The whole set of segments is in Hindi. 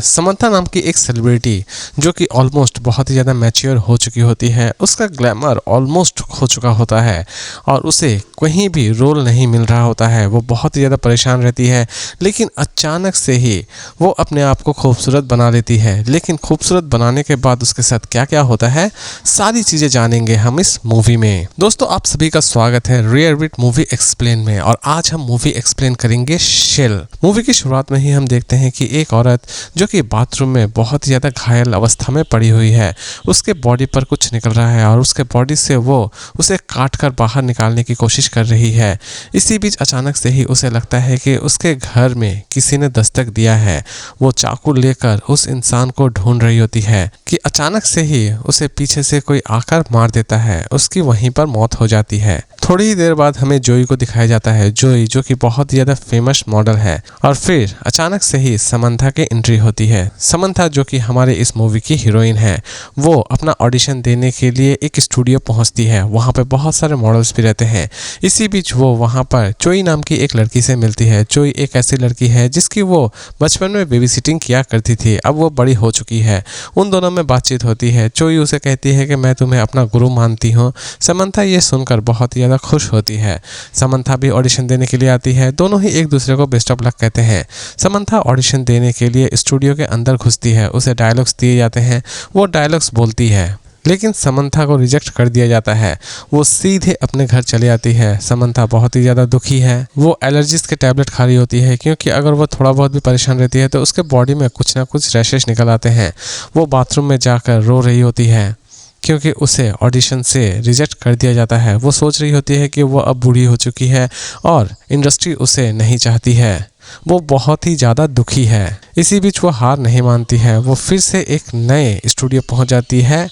समंथा नाम की एक सेलिब्रिटी जो कि ऑलमोस्ट बहुत ही ज़्यादा मैच्योर हो चुकी होती है, उसका ग्लैमर ऑलमोस्ट खो चुका होता है और उसे कहीं भी रोल नहीं मिल रहा होता है। वो बहुत ही ज़्यादा परेशान रहती है, लेकिन अचानक से ही वो अपने आप को खूबसूरत बना लेती है। लेकिन खूबसूरत बनाने के बाद उसके साथ क्या क्या होता है, सारी चीज़ें जानेंगे हम इस मूवी में। दोस्तों, आप सभी का स्वागत है रेयर विद मूवी एक्सप्लेन में। और आज हम मूवी एक्सप्लेन करेंगे शेल। मूवी की शुरुआत में ही हम देखते हैं कि एक औरत जो कि बाथरूम में बहुत ज़्यादा घायल अवस्था में पड़ी हुई है, उसके बॉडी पर कुछ निकल रहा है और उसके बॉडी से वो उसे काट कर बाहर निकालने की कोशिश कर रही है। इसी बीच अचानक से ही उसे लगता है कि उसके घर में किसी ने दस्तक दिया है। वो चाकू लेकर उस इंसान को ढूंढ रही होती है कि अचानक से ही उसे पीछे से कोई आकर मार देता है। उसकी वहीं पर मौत हो जाती है। थोड़ी ही देर बाद हमें जोई को दिखाया जाता है। जोई जो कि बहुत ज़्यादा फेमस मॉडल है। और फिर अचानक से ही समंथा की एंट्री होती है। समंथा जो कि हमारे इस मूवी की हीरोइन है, वो अपना ऑडिशन देने के लिए एक स्टूडियो पहुंचती है। वहां पे बहुत सारे मॉडल्स भी रहते हैं। इसी बीच वो वहां पर चोई नाम की एक लड़की से मिलती है। चोई एक ऐसी लड़की है जिसकी वो बचपन में बेबी सिटिंग किया करती थी, अब वो बड़ी हो चुकी है। उन दोनों में बातचीत होती है। चोई उसे कहती है कि मैं तुम्हें अपना गुरु मानती हूँ। समंथा ये सुनकर बहुत ही ज़्यादा खुश होती है। समंथा भी ऑडिशन देने के लिए आती है। दोनों ही एक दूसरे को बेस्ट ऑफ लक कहते हैं। समंथा ऑडिशन देने के लिए स्टूडियो के अंदर घुसती है। उसे डायलॉग्स दिए जाते हैं, वो डायलॉग्स बोलती है, लेकिन समंथा को रिजेक्ट कर दिया जाता है। वो सीधे अपने घर चली आती है। समंथा बहुत ही ज़्यादा दुखी है। वो एलर्जीज के टैबलेट खा रही होती है, क्योंकि अगर वो थोड़ा बहुत भी परेशान रहती है तो उसके बॉडी में कुछ ना कुछ रैशेस निकल आते हैं। वो बाथरूम में जाकर रो रही होती है क्योंकि उसे ऑडिशन से रिजेक्ट कर दिया जाता है। वो सोच रही होती है कि वो अब बूढ़ी हो चुकी है और इंडस्ट्री उसे नहीं चाहती है। वो बहुत ही ज़्यादा दुखी है। इसी बीच वो हार नहीं मानती है। वो फिर से एक नए स्टूडियो पहुंच जाती है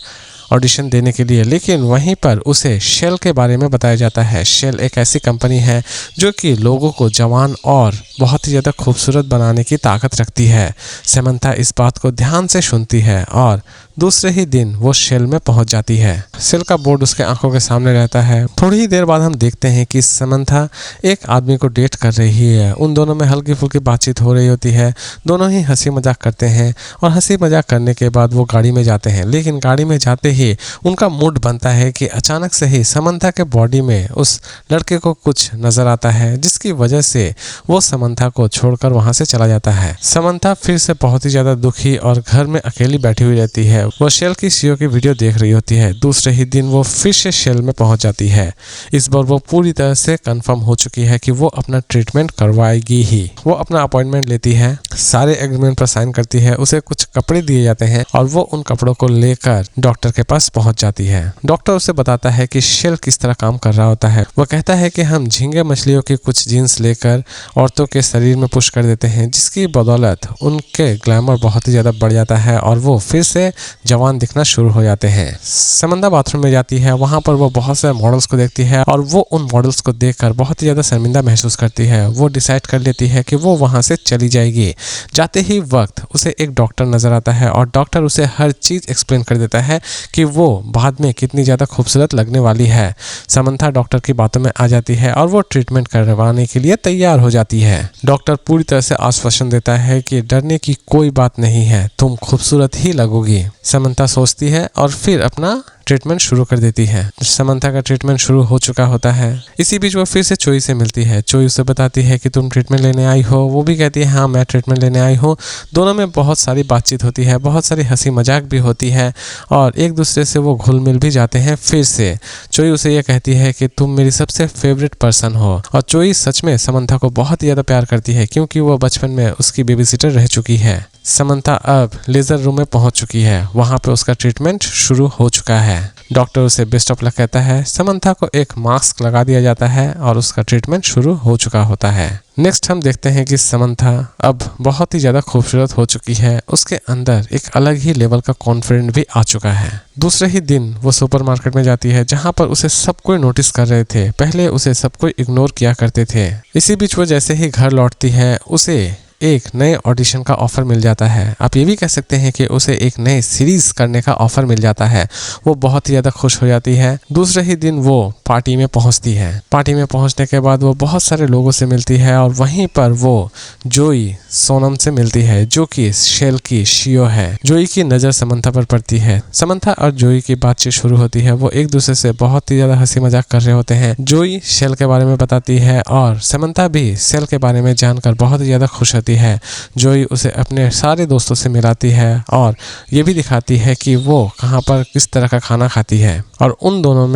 ऑडिशन देने के लिए, लेकिन वहीं पर उसे शेल के बारे में बताया जाता है। शेल एक ऐसी कंपनी है जो कि लोगों को जवान और बहुत ही ज़्यादा खूबसूरत बनाने की ताकत रखती है। समंथा इस बात को ध्यान से सुनती है और दूसरे ही दिन वो शेल में पहुंच जाती है। शेल का बोर्ड उसके आंखों के सामने रहता है। थोड़ी ही देर बाद हम देखते हैं कि समंथा एक आदमी को डेट कर रही है। उन दोनों में हल्की फुल्की बातचीत हो रही होती है। दोनों ही हंसी मजाक करते हैं और हंसी मजाक करने के बाद वो गाड़ी में जाते हैं। लेकिन गाड़ी में जाते ही उनका मूड बनता है कि अचानक से ही समंथा के बॉडी में उस लड़के को कुछ नजर आता है, जिसकी वजह से वो समंथा को छोड़कर वहां से चला जाता है। समंथा फिर से बहुत ही ज्यादा दुखी और घर में अकेली बैठी हुई रहती है। वो शेल की सीईओ की वीडियो देख रही होती है। दूसरे ही दिन वो फिर से शेल में पहुंच जाती है। इस बार वो पूरी तरह से कंफर्म हो चुकी है कि वो अपना ट्रीटमेंट करवाएगी ही। वो अपना अपॉइंटमेंट लेती है, सारे एग्रीमेंट पर साइन करती है। उसे कुछ कपड़े दिए जाते हैं और वो उन कपड़ों को लेकर डॉक्टर के पास पहुंच जाती है। डॉक्टर उसे बताता है कि शेल किस तरह काम कर रहा होता है। वो कहता है कि हम झींगे मछलियों की कुछ जीन्स लेकर औरतों के शरीर में पुश कर देते हैं, जिसकी बदौलत उनके ग्लैमर बहुत ही ज्यादा बढ़ जाता है और वो फिर से जवान दिखना शुरू हो जाते हैं। समंथा बाथरूम में जाती है। वहां पर वो बहुत सारे मॉडल्स को देखती है और वो उन मॉडल्स को देखकर बहुत ही ज्यादा शर्मिंदा महसूस करती है। वो डिसाइड कर लेती है कि वो वहां से चली जाएगी। जाते ही वक्त उसे एक डॉक्टर नजर आता है और डॉक्टर उसे हर चीज एक्सप्लेन कर देता है कि वो बाद में कितनी ज्यादा खूबसूरत लगने वाली है। समंथा डॉक्टर की बातों में आ जाती है और वो ट्रीटमेंट करवाने के लिए तैयार हो जाती है। डॉक्टर पूरी तरह से आश्वासन देता है कि डरने की कोई बात नहीं है, तुम खूबसूरत ही लगोगी। समंथा सोचती है और फिर अपना ट्रीटमेंट शुरू कर देती है। समंथा का ट्रीटमेंट शुरू हो चुका होता है। इसी बीच वो फिर से चोई से मिलती है। चोई उसे बताती है कि तुम ट्रीटमेंट लेने आई हो। वो भी कहती है हाँ, मैं ट्रीटमेंट लेने आई हूँ। दोनों में बहुत सारी बातचीत होती है, बहुत सारी हंसी मजाक भी होती है और एक दूसरे से वो घुल मिल भी जाते हैं। फिर से चोई उसे ये कहती है कि तुम मेरी सबसे फेवरेट पर्सन हो। और चोई सच में समंथा को बहुत ज़्यादा प्यार करती है, क्योंकि वो बचपन में उसकी बेबी सिटर रह चुकी है। समंथा अब लेजर रूम में पहुंच चुकी है। वहां पे उसका ट्रीटमेंट शुरू हो चुका है। डॉक्टर उसे बेस्ट ऑफ लक कहता है। समंथा को एक मास्क लगा दिया जाता है और उसका ट्रीटमेंट शुरू हो चुका होता है। नेक्स्ट हम देखते हैं कि समंथा अब बहुत ही ज़्यादा खूबसूरत हो चुकी है। उसके अंदर एक अलग ही लेवल का कॉन्फिडेंस भी आ चुका है। दूसरे ही दिन वो सुपरमार्केट में जाती है, जहां पर उसे सब कोई नोटिस कर रहे थे। पहले उसे सब कोई इग्नोर किया करते थे। इसी बीच वो जैसे ही घर लौटती है, उसे एक नए ऑडिशन का ऑफर मिल जाता है। आप ये भी कह सकते हैं कि उसे एक नए सीरीज करने का ऑफर मिल जाता है। वो बहुत ही ज़्यादा खुश हो जाती है। दूसरे ही दिन वो पार्टी में पहुंचती है। पार्टी में पहुंचने के बाद वो बहुत सारे लोगों से मिलती है और वहीं पर वो जोई सोनम से मिलती है, जो कि शेल की शियो है। जोई की नज़र समंथा पर पड़ती है। समंथा और जोई की बातचीत शुरू होती है। वो एक दूसरे से बहुत ही ज़्यादा हंसी मजाक कर रहे होते हैं। जोई शेल के बारे में बताती है और समंथा भी शेल के बारे में जानकर बहुत ही ज़्यादा खुश होती है। जोई उसे अपने सारे दोस्तों से मिलाती है और ये भी दिखाती है कि वो कहाँ पर किस तरह का खाना खाती है। और उन दोनों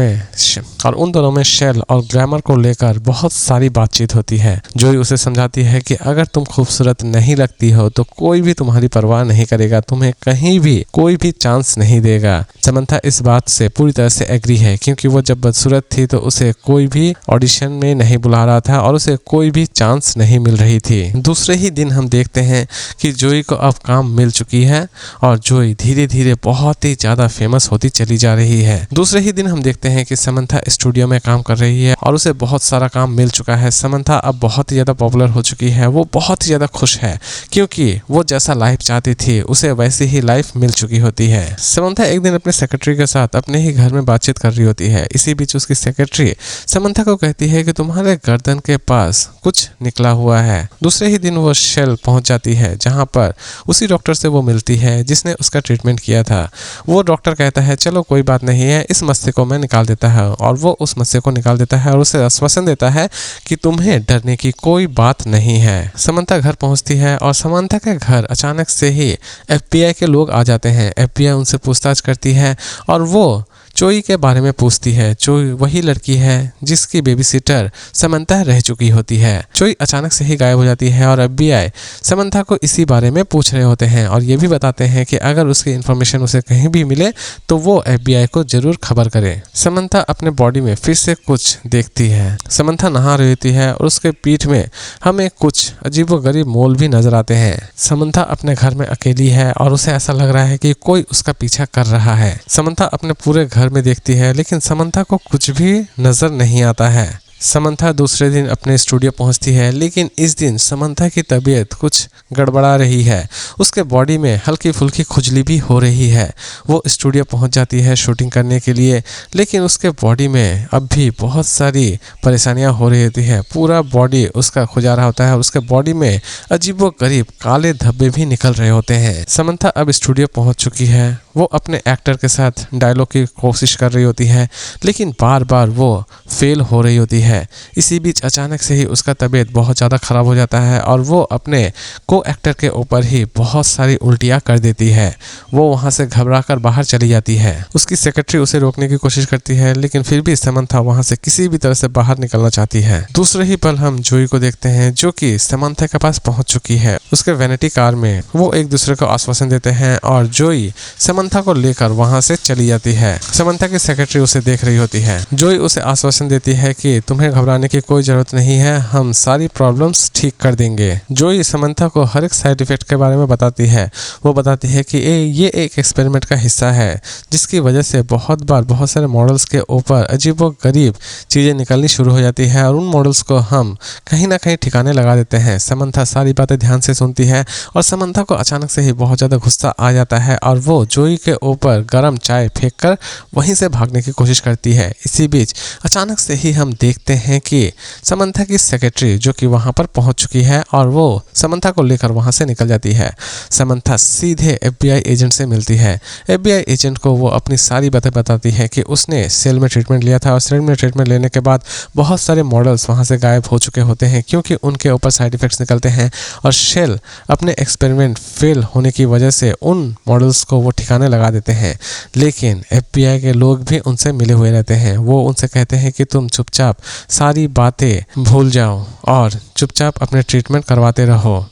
में शेल और ग्लैमर को लेकर बहुत सारी बातचीत होती है। जोई उसे समझाती है कि अगर तुम खूबसूरत नहीं लगती हो तो कोई भी तुम्हारी परवाह नहीं करेगा, तुम्हें कहीं भी कोई भी चांस नहीं देगा। समंथा इस बात से पूरी तरह से एग्री है, क्योंकि वो जब बदसूरत थी तो उसे कोई भी ऑडिशन में नहीं बुला रहा था और उसे कोई भी चांस नहीं मिल रही थी। दूसरे ही दिन हम देखते हैं कि जोई को अब काम मिल चुकी है और जोई धीरे धीरे बहुत ही ज्यादा फेमस होती चली जा रही है। दूसरे ही दिन हम देखते हैं कि समंथा स्टूडियो में काम कर रही है और उसे बहुत सारा काम मिल चुका है। समंथा अब बहुत ही ज्यादा पॉपुलर हो चुकी है। वो बहुत ही ज्यादा खुश है, क्योंकि वो जैसा लाइफ चाहती थी उसे वैसी ही लाइफ मिल चुकी होती है। समंथा एक दिन अपने सेक्रेटरी के साथ अपने ही घर में बातचीत कर रही होती है। इसी बीच उसकी सेक्रेटरी समंथा को कहती है कि तुम्हारे गर्दन के पास कुछ निकला हुआ है। दूसरे ही दिन वो शेल पहुंच जाती है, जहां पर उसी डॉक्टर से वो मिलती है जिसने उसका ट्रीटमेंट किया था। वो डॉक्टर कहता है चलो कोई बात नहीं है, इस मस्से को मैं निकाल देता है, और वो उस मस्से को निकाल देता है और उसे आश्वासन देता है कि तुम्हें डरने की कोई बात नहीं है। समंथा घर पहुंचती है और समंथा के घर अचानक से ही FBI के लोग आ जाते हैं। FBI उनसे पूछताछ करती है और वो जोई के बारे में पूछती है। जोई वही लड़की है जिसकी बेबी सिटर समंथा रह चुकी होती है। जोई अचानक से ही गायब हो जाती है और FBI समंथा को इसी बारे में पूछ रहे होते हैं और ये भी बताते हैं कि अगर उसकी इन्फॉर्मेशन उसे कहीं भी मिले तो वो FBI को जरूर खबर करे। समंथा अपने बॉडी में फिर से कुछ देखती है। समंथा नहा रही होती है और उसके पीठ में हमें कुछ अजीबोगरीब मोल भी नजर आते हैं। समंथा अपने घर में अकेली है और उसे ऐसा लग रहा है कि कोई उसका पीछा कर रहा है। समंथा अपने पूरे घर में देखती है, लेकिन समंथा को कुछ भी नजर नहीं आता है। समंथा दूसरे दिन अपने स्टूडियो पहुंचती है, लेकिन इस दिन समंथा की तबीयत कुछ गड़बड़ा रही है। उसके बॉडी में हल्की फुल्की खुजली भी हो रही है। वो स्टूडियो पहुंच जाती है शूटिंग करने के लिए, लेकिन उसके बॉडी में अब भी बहुत सारी परेशानियां हो रही होती है। पूरा बॉडी उसका खुजा रहा होता है और उसके बॉडी में अजीबोगरीब काले धब्बे भी निकल रहे होते हैं। समंथा अब स्टूडियो पहुंच चुकी है। वो अपने एक्टर के साथ डायलॉग की कोशिश कर रही होती है, लेकिन बार बार वो फेल हो रही होती है। इसी बीच अचानक से ही उसका तबीयत बहुत ज़्यादा ख़राब हो जाता है और वो अपने को एक्टर के ऊपर ही बहुत सारी उल्टियाँ कर देती है। वो वहाँ से घबराकर बाहर चली जाती है। उसकी सेक्रेटरी उसे रोकने की कोशिश करती है, लेकिन फिर भी समंथा वहाँ से किसी भी तरह से बाहर निकलना चाहती है। दूसरे ही पल हम जोई को देखते हैं, जो कि समंथा के पास पहुँच चुकी है। उसके वैनिटी कार में वो एक दूसरे को आश्वासन देते हैं और जोई समंथा को लेकर वहां से चली जाती है। समंथा की सेक्रेटरी उसे देख रही होती है। जोई उसे आश्वासन देती है कि तुम्हें घबराने की कोई जरूरत नहीं है, हम सारी प्रॉब्लम्स ठीक कर देंगे। जोई समंथा को हर एक साइड इफेक्ट के बारे में बताती है। वो बताती है कि ये एक एक्सपेरिमेंट का हिस्सा है, जिसकी वजह से बहुत बार बहुत सारे मॉडल्स के ऊपर अजीबोगरीब चीजें निकलनी शुरू हो जाती है और उन मॉडल्स को हम कहीं ना कहीं ठिकाने लगा देते हैं। समंथा सारी बातें ध्यान से सुनती है और समंथा को अचानक से ही बहुत ज्यादा गुस्सा आ जाता है और वो जोई के ऊपर गरम चाय फेंककर वहीं से भागने की कोशिश करती है। इसी बीच अचानक से ही हम देखते हैं कि समंथा की सेक्रेटरी जो कि वहां पर पहुंच चुकी है और वो समंथा को लेकर वहां से निकल जाती है। समंथा सीधे FBI एजेंट से मिलती है। FBI एजेंट को वो अपनी सारी बातें बताती है कि उसने सेल में ट्रीटमेंट लिया था और सेल में ट्रीटमेंट लेने के बाद बहुत सारे मॉडल्स वहां से गायब हो चुके होते हैं, क्योंकि उनके ऊपर साइड इफेक्ट्स निकलते हैं और शेल अपने एक्सपेरिमेंट फेल होने की वजह से उन मॉडल्स को वो ठिकाने लगा देते हैं। लेकिन FBI के लोग भी उनसे मिले हुए रहते हैं। वो उनसे कहते हैं कि तुम चुपचाप सारी बातें भूल जाओ और चुपचाप अपने ट्रीटमेंट करवाते रहो।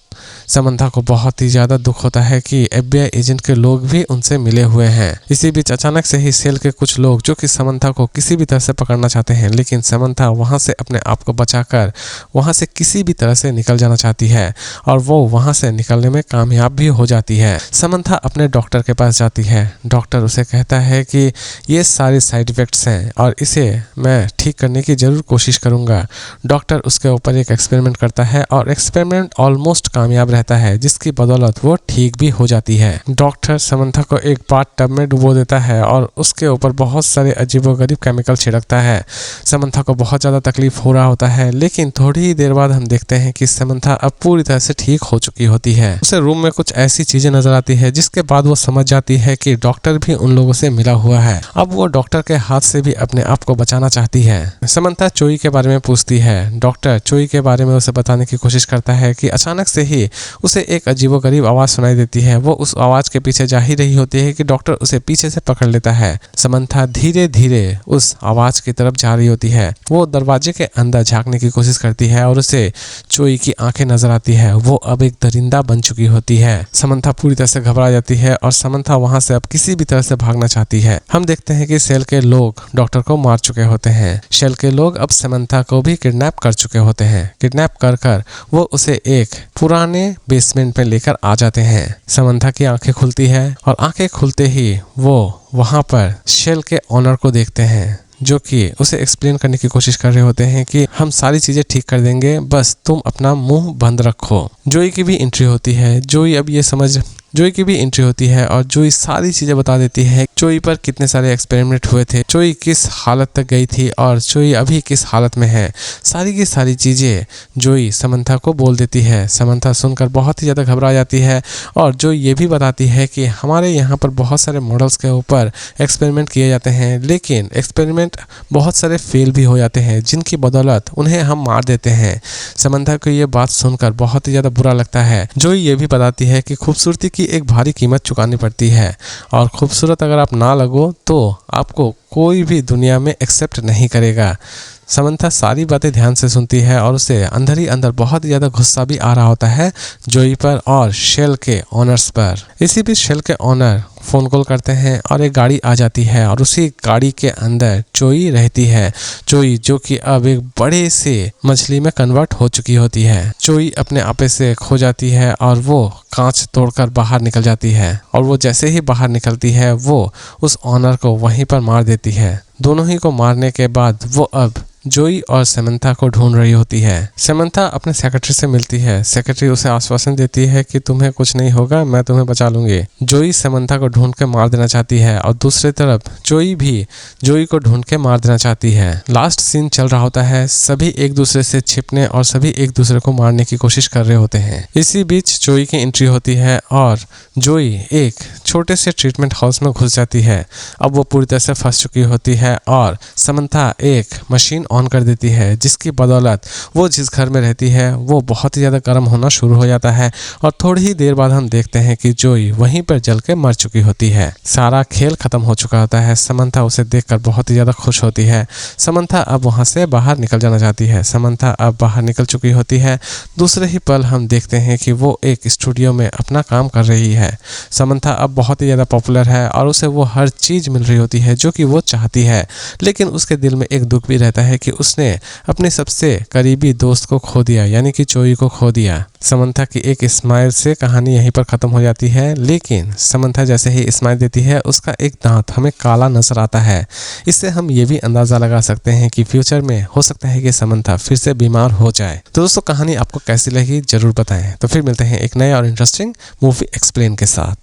समंथा को बहुत ही ज्यादा दुख होता है कि FBI एजेंट के लोग भी उनसे मिले हुए हैं। इसी बीच अचानक से ही सेल के कुछ लोग जो कि समंथा को किसी भी तरह से पकड़ना चाहते हैं, लेकिन समंथा वहां से अपने आप को बचाकर वहां से किसी भी तरह से निकल जाना चाहती है और वो वहां से निकलने में कामयाब भी हो जाती है। समंथा अपने डॉक्टर के पास जाती है। डॉक्टर उसे कहता है कि ये सारे साइड इफेक्ट्स हैं और इसे मैं ठीक करने की जरूर कोशिश करूंगा। डॉक्टर उसके ऊपर एक एक्सपेरिमेंट करता है और एक्सपेरिमेंट ऑलमोस्ट कामयाब रहता है, जिसकी बदौलत वो ठीक भी हो जाती है। डॉक्टर समंथा को एक बाथ टब में डुबो देता है और उसके ऊपर बहुत सारे अजीबोगरीब केमिकल छिड़कता है। समंथा को बहुत ज़्यादा तकलीफ हो रहा होता है, लेकिन थोड़ी ही देर बाद हम देखते हैं कि समंथा अब पूरी तरह से ठीक हो चुकी होती है। उसे रूम में कुछ ऐसी चीजें नजर आती है जिसके बाद वो समझ जाती है कि डॉक्टर भी उन लोगों से मिला हुआ है। अब वो डॉक्टर के हाथ से भी अपने आप को बचाना चाहती है। समंथा चोई के बारे में पूछती है। डॉक्टर चोई के बारे में उसे बताने की कोशिश करता है कि अचानक से ही उसे एक अजीबोगरीब आवाज सुनाई देती है। वो उस आवाज के पीछे जा ही रही होती है कि डॉक्टर उसे पीछे से पकड़ लेता है। समंथा धीरे धीरे उस आवाज की तरफ जा रही होती है। वो दरवाजे के अंदर झांकने की कोशिश करती है और उसे चोई की आंखें नजर आती है। वो अब एक दरिंदा बन चुकी होती है। समंथा पूरी तरह से घबरा जाती है और समंथा वहां से अब किसी भी तरह से भागना चाहती है। हम देखते हैं कि सेल के लोग डॉक्टर को मार चुके होते हैं। सेल के लोग अब समंथा को भी किडनैप कर चुके होते हैं। किडनैप कर वो उसे एक पुराने बेसमेंट में लेकर आ जाते हैं। समंथा की आंखें खुलती है और आंखें खुलते ही वो वहां पर शेल के ऑनर को देखते हैं, जो कि उसे एक्सप्लेन करने की कोशिश कर रहे होते हैं कि हम सारी चीजें ठीक कर देंगे, बस तुम अपना मुंह बंद रखो। जोई की भी एंट्री होती है। जोई की भी एंट्री होती है और जोई सारी चीजें बता देती है। जोई पर कितने सारे एक्सपेरिमेंट हुए थे, जोई किस हालत तक गई थी और जोई अभी किस हालत में है। सारी की सारी चीजें जोई समंथा को बोल देती है। समंथा सुनकर बहुत ही ज्यादा घबरा जाती है और जोई ये भी बताती है कि हमारे यहाँ पर बहुत सारे मॉडल्स के ऊपर एक्सपेरिमेंट किए जाते हैं, लेकिन एक्सपेरिमेंट बहुत सारे फेल भी हो जाते हैं, जिनकी बदौलत उन्हें हम मार देते हैं। समंथा को ये बात सुनकर बहुत ही ज्यादा बुरा लगता है। जोई ये भी बताती है कि खूबसूरती की एक भारी कीमत चुकानी पड़ती है और खूबसूरत अगर आप ना लगो तो आपको कोई भी दुनिया में एक्सेप्ट नहीं करेगा। समंथा सारी बातें ध्यान से सुनती है और उसे अंदर ही अंदर बहुत ज़्यादा गुस्सा भी आ रहा होता है जोई पर और शेल के ऑनर्स पर। इसी बीच शेल के ऑनर फ़ोन कॉल करते हैं और एक गाड़ी आ जाती है और उसी गाड़ी के अंदर चोई रहती है। चोई जो कि अब एक बड़े से मछली में कन्वर्ट हो चुकी होती है। चोई अपने आपे से खो जाती है और वो कांच तोड़कर बाहर निकल जाती है और वो जैसे ही बाहर निकलती है वो उस ऑनर को वहीं पर मार देती है। दोनों ही को मारने के बाद वो अब जोई और समंथा को ढूंढ रही होती है। समंथा अपने सेक्रेटरी से मिलती है। सेक्रेटरी उसे आश्वासन देती है कि तुम्हें कुछ नहीं होगा, मैं तुम्हें बचा लूंगी। जोई समंथा को ढूंढ के मार देना चाहती है और दूसरी तरफ जोई भी जोई को ढूंढ के मार देना चाहती है। लास्ट सीन चल रहा होता है। सभी एक दूसरे से छिपने और सभी एक दूसरे को मारने की कोशिश कर रहे होते हैं। इसी बीच जोई की एंट्री होती है और जोई एक छोटे से ट्रीटमेंट हाउस में घुस जाती है। अब वो पूरी तरह से फंस चुकी होती है और समंथा एक मशीन ऑन कर देती है, जिसकी बदौलत वो जिस घर में रहती है वो बहुत ही ज़्यादा गर्म होना शुरू हो जाता है और थोड़ी ही देर बाद हम देखते हैं कि जोई वहीं पर जल के मर चुकी होती है। सारा खेल खत्म हो चुका होता है। समंथा उसे देखकर बहुत ही ज़्यादा खुश होती है। समंथा अब वहाँ से बाहर निकल जाना चाहती है। समंथा अब बाहर निकल चुकी होती है। दूसरे ही पल हम देखते हैं कि वो एक स्टूडियो में अपना काम कर रही है। समंथा अब बहुत ही ज़्यादा पॉपुलर है और उसे वो हर चीज़ मिल रही होती है जो कि वो चाहती है, लेकिन उसके दिल में एक दुख भी रहता है कि उसने अपने सबसे करीबी दोस्त को खो दिया, यानी कि चोई को खो दिया। समंथा की एक स्माइल से कहानी यहीं पर खत्म हो जाती है, लेकिन समंथा जैसे ही स्माइल देती है उसका एक दांत हमें काला नजर आता है। इससे हम ये भी अंदाजा लगा सकते हैं कि फ्यूचर में हो सकता है कि समंथा फिर से बीमार हो जाए। तो दोस्तों, कहानी आपको कैसी लगी जरूर बताएं। तो फिर मिलते हैं एक नए और इंटरेस्टिंग मूवी एक्सप्लेन के साथ।